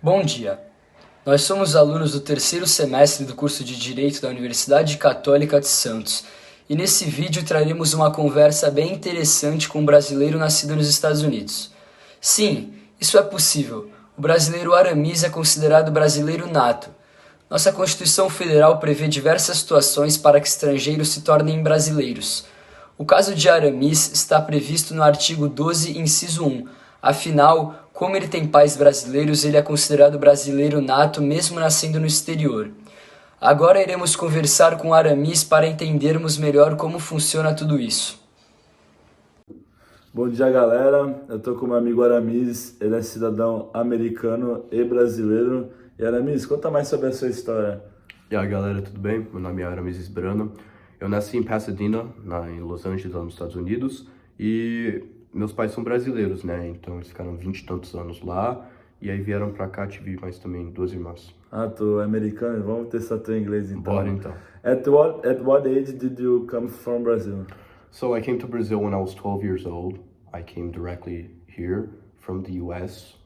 Bom dia. Nós somos alunos do terceiro semestre do curso de Direito da Universidade Católica de Santos e nesse vídeo traremos uma conversa bem interessante com um brasileiro nascido nos Estados Unidos. Sim, isso é possível. O brasileiro Aramis é considerado brasileiro nato. Nossa Constituição Federal prevê diversas situações para que estrangeiros se tornem brasileiros. O caso de Aramis está previsto no artigo 12, inciso 1. Afinal, como ele tem pais brasileiros, ele é considerado brasileiro nato mesmo nascendo no exterior. Agora iremos conversar com Aramis para entendermos melhor como funciona tudo isso. Bom dia, galera. Eu tô com meu amigo Aramis, ele é cidadão americano e brasileiro. E Aramis, conta mais sobre a sua história. E aí, galera, tudo bem? Meu nome é Aramis Brano. Eu nasci em Pasadena, em Los Angeles, lá nos Estados Unidos, e meus pais são brasileiros, né? Então eles ficaram 20 e tantos anos lá, e aí vieram pra cá, tive mais também 2 irmãs. Ah, tu é americano? Vamos testar teu inglês então. Bora então. At what age did you come from Brazil? So I came to Brazil when I was 12 years old. I came directly here from the US.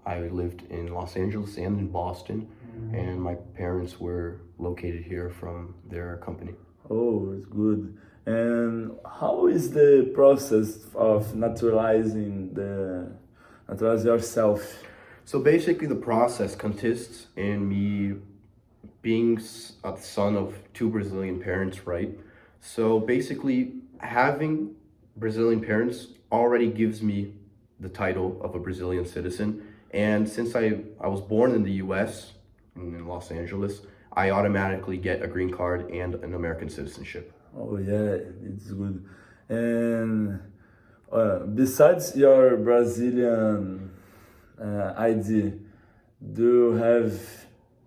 I lived in Los Angeles and in Boston, and my parents were located here from their company. Oh, it's good. And how is the process of naturalizing yourself? So basically the process consists in me being a son of 2 Brazilian parents, right? So basically having Brazilian parents already gives me the title of a Brazilian citizen. And since I was born in the US, in Los Angeles, I automatically get a green card and an American citizenship. Oh yeah, it's good. And besides your Brazilian ID, do you have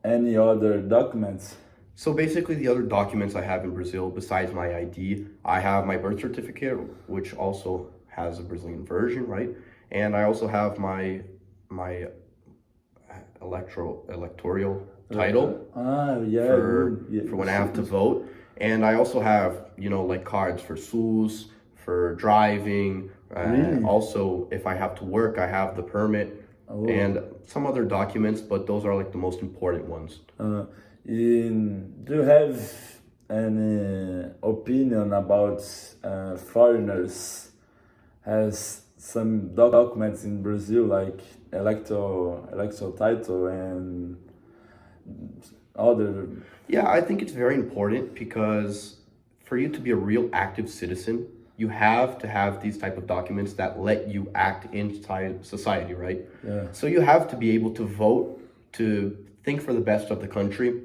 any other documents? So basically the other documents I have in Brazil, besides my ID, I have my birth certificate, which also has a Brazilian version, right? And I also have my electoral title for when I have to vote. And I also have, like cards for SUS, for driving. Really? Also, if I have to work, I have the permit and some other documents, but those are like the most important ones. Do you have any opinion about foreigners has some documents in Brazil like electoral title and other? Yeah, I think it's very important because for you to be a real active citizen, you have to have these type of documents that let you act inside society, right? Yeah. So you have to be able to vote, to think for the best of the country.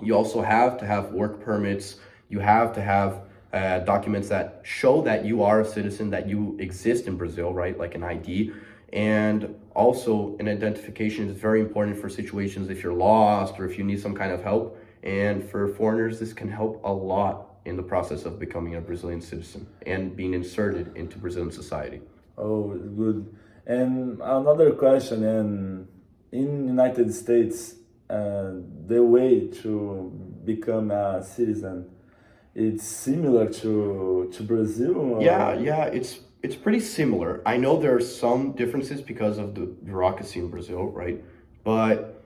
You also have to have work permits. You have to have documents that show that you are a citizen, that you exist in Brazil, right? Like an ID. And also an identification is very important for situations if you're lost or if you need some kind of help. And for foreigners, this can help a lot in the process of becoming a Brazilian citizen and being inserted into Brazilian society. Oh, good. And another question, and in United States, the way to become a citizen, it's similar to Brazil? Or? Yeah, it's pretty similar. I know there are some differences because of the bureaucracy in Brazil, right? But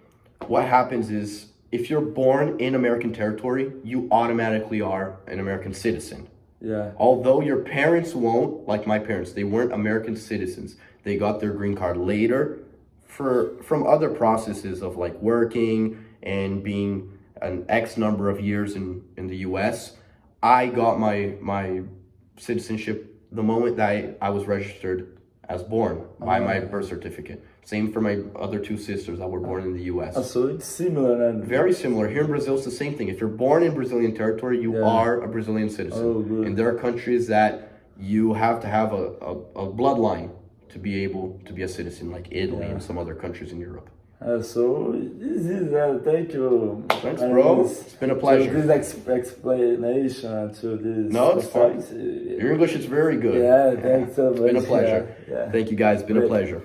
what happens is if you're born in American territory, you automatically are an American citizen. Yeah. Although your parents won't, like my parents, they weren't American citizens. They got their green card later from other processes of like working and being an X number of years in the US. I got my citizenship the moment that I was registered as born by my birth certificate. Same for my other 2 sisters that were born in the US. So it's similar. And very similar. Here in Brazil, it's the same thing. If you're born in Brazilian territory, you are a Brazilian citizen. Oh, good. And there are countries that you have to have a bloodline to be able to be a citizen, like Italy and some other countries in Europe. So this is thank you. Thanks, bro. It's been a pleasure. To this explanation to this. No, it's fine. Your English is very good. Yeah, thanks so much. It's been a pleasure. Yeah. Thank you, guys. It's been a pleasure.